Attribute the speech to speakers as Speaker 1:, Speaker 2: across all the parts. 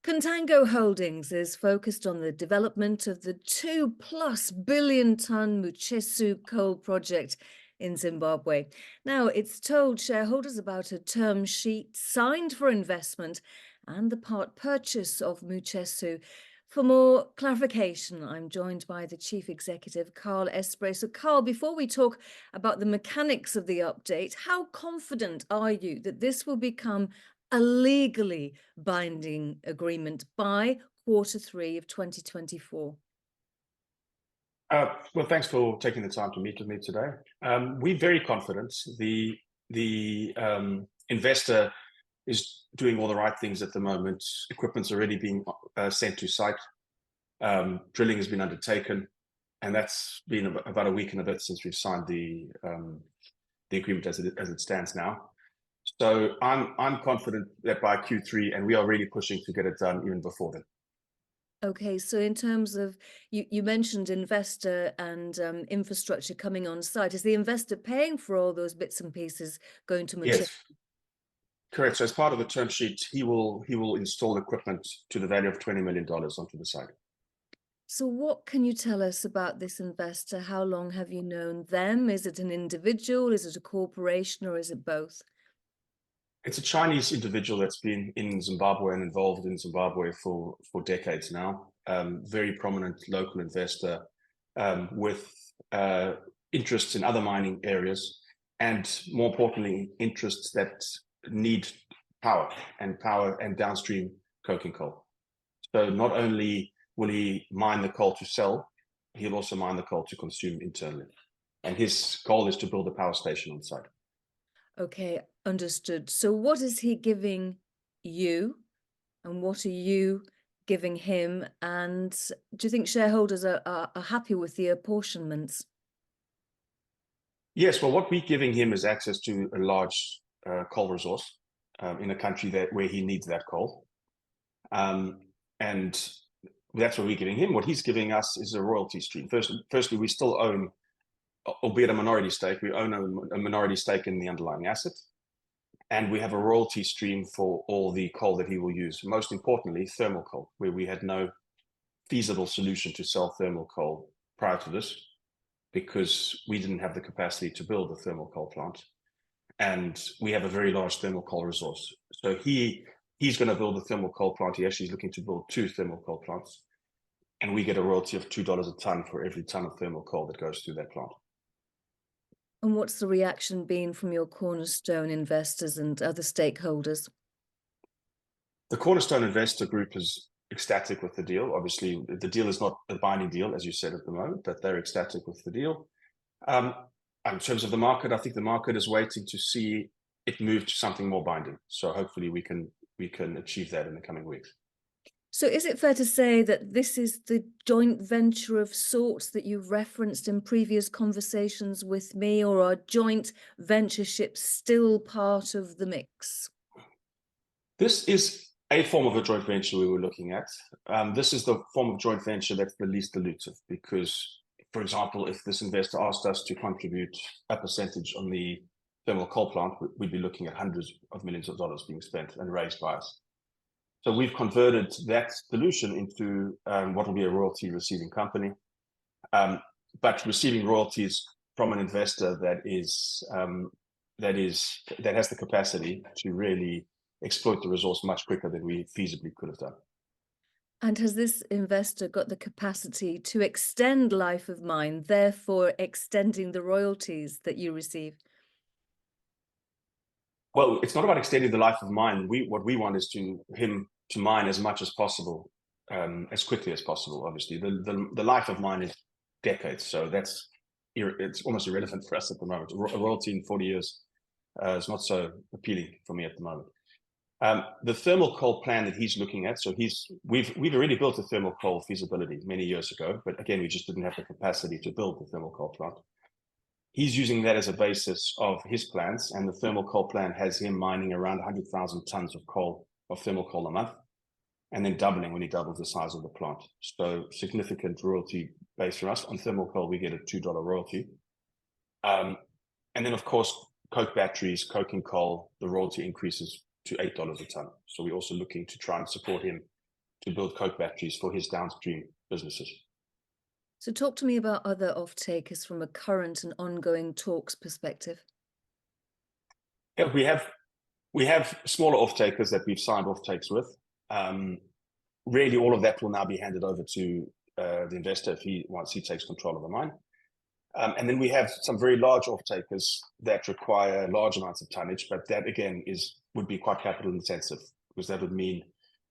Speaker 1: Contango Holdings is focused on the development of the 2+ billion-ton Muchesu coal project in Zimbabwe. Now, it's told shareholders about a term sheet signed for investment and the part purchase of Muchesu. For more clarification, I'm joined by the Chief Executive, Carl Esprey. So, Carl, before we talk about the mechanics of the update, how confident are you that this will become a legally binding agreement by Q3 of 2024?
Speaker 2: Well, thanks for taking the time to meet with me today. We're very confident. The investor is doing all the right things at the moment. Equipment's already being sent to site. Drilling has been undertaken, and that's been about a week and a bit since we've signed the agreement as it stands now. So I'm confident that by Q3, and we are really pushing to get it done even before then.
Speaker 1: Okay, so in terms of, you mentioned investor and infrastructure coming on site. Is the investor paying for all those bits and pieces going to Muchesa?
Speaker 2: Yes, correct. So as part of the term sheet, he will install equipment to the value of $20 million onto the site.
Speaker 1: So what can you tell us about this investor? How long have you known them? Is it an individual? Is it a corporation, or is it both?
Speaker 2: It's a Chinese individual that's been in Zimbabwe and involved in Zimbabwe for decades now. Very prominent local investor with interests in other mining areas, and more importantly, interests that need power and downstream coking coal. So not only will he mine the coal to sell, he'll also mine the coal to consume internally. And his goal is to build a power station on site.
Speaker 1: Okay, understood. So what is he giving you, and what are you giving him? And do you think shareholders are happy with the apportionments?
Speaker 2: Yes, well, what we're giving him is access to a large coal resource in a country where he needs that coal. And that's what we're giving him. What he's giving us is a royalty stream. Firstly, we still own, albeit a minority stake, we own a minority stake in the underlying asset. And we have a royalty stream for all the coal that he will use. Most importantly, thermal coal, where we had no feasible solution to sell thermal coal prior to this, because we didn't have the capacity to build a thermal coal plant. And we have a very large thermal coal resource. So he's going to build a thermal coal plant. He actually is looking to build 2 thermal coal plants. And we get a royalty of $2 a ton for every ton of thermal coal that goes through that plant.
Speaker 1: And what's the reaction been from your cornerstone investors and other stakeholders?
Speaker 2: The cornerstone investor group is ecstatic with the deal. Obviously, the deal is not a binding deal, as you said at the moment, but they're ecstatic with the deal. In terms of the market, I think the market is waiting to see it move to something more binding. So hopefully we can achieve that in the coming weeks.
Speaker 1: So is it fair to say that this is the joint venture of sorts that you've referenced in previous conversations with me, or are joint ventureships still part of the mix?
Speaker 2: This is a form of a joint venture we were looking at. This is the form of joint venture that's the least dilutive, because, for example, if this investor asked us to contribute a percentage on the thermal coal plant, we'd be looking at hundreds of millions of dollars being spent and raised by us. So we've converted that solution into what will be a royalty receiving company, but receiving royalties from an investor that has the capacity to really exploit the resource much quicker than we feasibly could have done.
Speaker 1: And has this investor got the capacity to extend life of mine, therefore extending the royalties that you receive?
Speaker 2: Well, it's not about extending the life of mine. What we want is him to mine as much as possible, as quickly as possible. Obviously, the life of mine is decades, so it's almost irrelevant for us at the moment. A royalty in 40 years is not so appealing for me at the moment. The thermal coal plan that he's looking at, so we've already built a thermal coal feasibility many years ago, but again, we just didn't have the capacity to build the thermal coal plant. He's using that as a basis of his plans, and the thermal coal plan has him mining around 100,000 tons of thermal coal a month, and then doubling when he doubles the size of the plant. So significant royalty base for us. On thermal coal, we get a $2 royalty. And then, of course, coke batteries, coking coal, the royalty increases to $8 a ton. So we're also looking to try and support him build coke batteries for his downstream businesses.
Speaker 1: So talk to me about other off-takers from a current and ongoing talks perspective.
Speaker 2: Yeah, we have smaller off-takers that we've signed off-takes with. Really, all of that will now be handed over to the investor once he takes control of the mine. And then we have some very large off-takers that require large amounts of tonnage, but that again would be quite capital intensive, because that would mean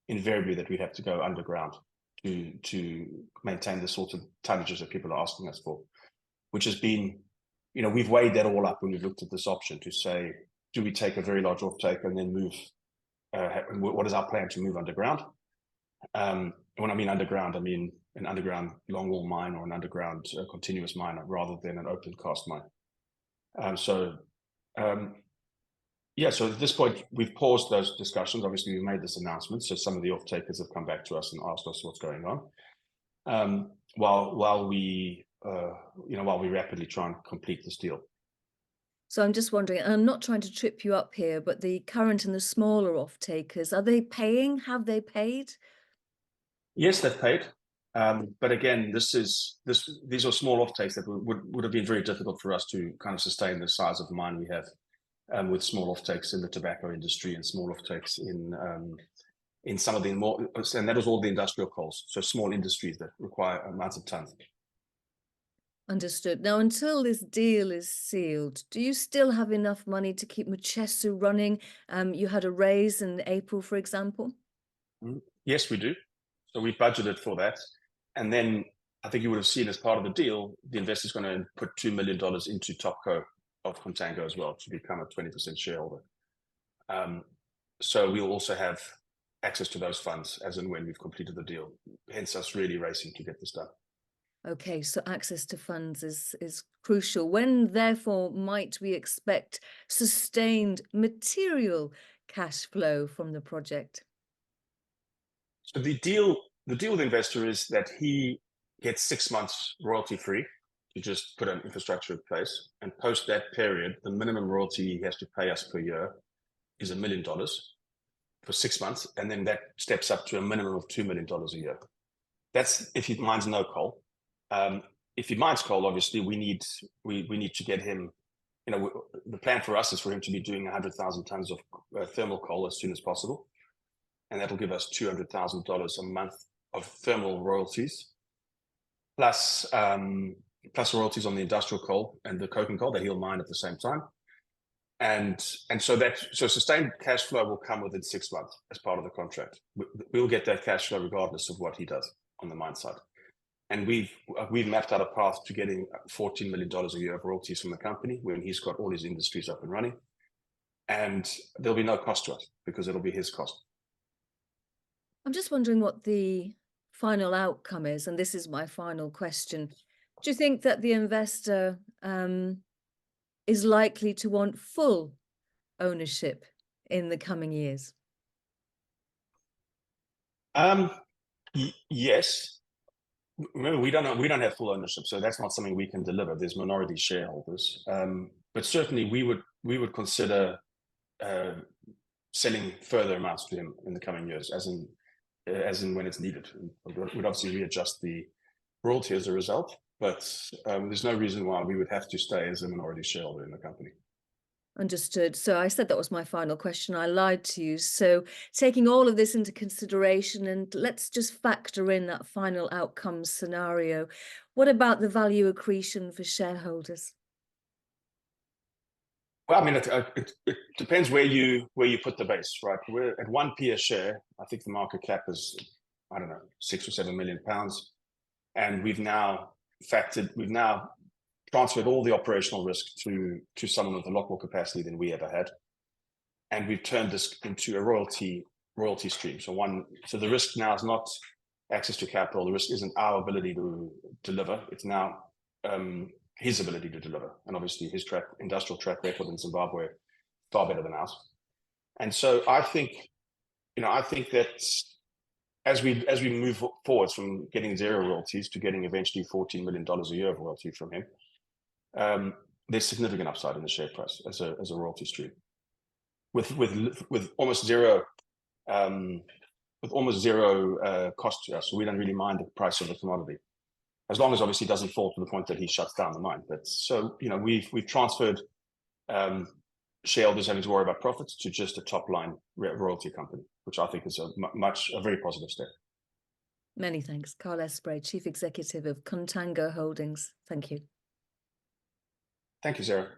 Speaker 2: invariably that we have to go underground to maintain the sort of tonnages that people are asking us for, which has been, we've weighed that all up when we've looked at this option to say, do we take a very large off-take and then move, what is our plan to move underground? When I mean underground, I mean an underground longwall mine or an underground continuous mine rather than an open cast mine. So at this point, we've paused those discussions. Obviously, we made this announcement, so some of the off-takers have come back to us and asked us what's going on, while we rapidly try and complete this deal.
Speaker 1: So I'm just wondering, and I'm not trying to trip you up here, but the current and the smaller off-takers, are they paying? Have they paid?
Speaker 2: Yes, they've paid. But again, these are small off-takes that would have been very difficult for us to kind of sustain the size of the mine we have, with small off-takes in the tobacco industry and small off-takes in some of the more, and that was all the industrial coals, so small industries that require amounts of tons.
Speaker 1: Understood. Now, until this deal is sealed, do you still have enough money to keep Muchesu running? You had a raise in April, for example.
Speaker 2: Yes, we do. So we budgeted for that. And then I think you would have seen as part of the deal, the investor's going to put $2 million into Topco of Contango as well to become a 20% shareholder. So we'll also have access to those funds as and when we've completed the deal, hence us really racing to get this done.
Speaker 1: Okay, so access to funds is crucial. When, therefore, might we expect sustained material cash flow from the project?
Speaker 2: So the deal with the investor is that he gets 6 months royalty free to just put an infrastructure in place, and post that period, the minimum royalty he has to pay us per year is $1 million for 6 months, and then that steps up to a minimum of $2 million a year. That's if he mines no coal. If he mines coal, obviously we need to get him. The plan for us is for him to be doing 100,000 tons of thermal coal as soon as possible, and that'll give us $200,000 a month of thermal royalties, plus royalties on the industrial coal and the coking coal that he'll mine at the same time. And so sustained cash flow will come within 6 months as part of the contract. We'll get that cash flow regardless of what he does on the mine side. And we've mapped out a path to getting $14 million a year of royalties from the company when he's got all his industries up and running. And there'll be no cost to us because it'll be his cost.
Speaker 1: I'm just wondering what the final outcome is, and this is my final question. Do you think that the investor is likely to want full ownership in the coming years?
Speaker 2: Yes. Remember, we don't have full ownership, so that's not something we can deliver. There's minority shareholders, but certainly we would consider selling further amounts to him in the coming years, as in when it's needed. We'd obviously readjust the royalty as a result, but there's no reason why we would have to stay as a minority shareholder in the company.
Speaker 1: Understood. So I said that was my final question. I lied to you. So taking all of this into consideration, and let's just factor in that final outcome scenario. What about the value accretion for shareholders?
Speaker 2: Well, I mean, it depends where you put the base, right? We're at 1p a share. I think the market cap is, I don't know, £6 or £7 million, and we've now transferred all the operational risk to someone with a lot more capacity than we ever had, and we've turned this into a royalty stream. So the risk now is not access to capital. The risk isn't our ability to deliver. It's now his ability to deliver, and obviously his industrial track record in Zimbabwe far better than ours. And so I think that as we move forwards from getting 0 royalties to getting eventually $14 million a year of royalty from him, there's significant upside in the share price as a royalty stream, with almost zero with almost zero cost to us. So we don't really mind the price of the commodity, as long as obviously it doesn't fall to the point that he shuts down the mine. But so, you know, we've transferred shareholders having to worry about profits to just a top line royalty company, which I think is a very positive step.
Speaker 1: Many thanks. Carl Esprey, Chief Executive of Contango Holdings. Thank you.
Speaker 2: Thank you, Sarah.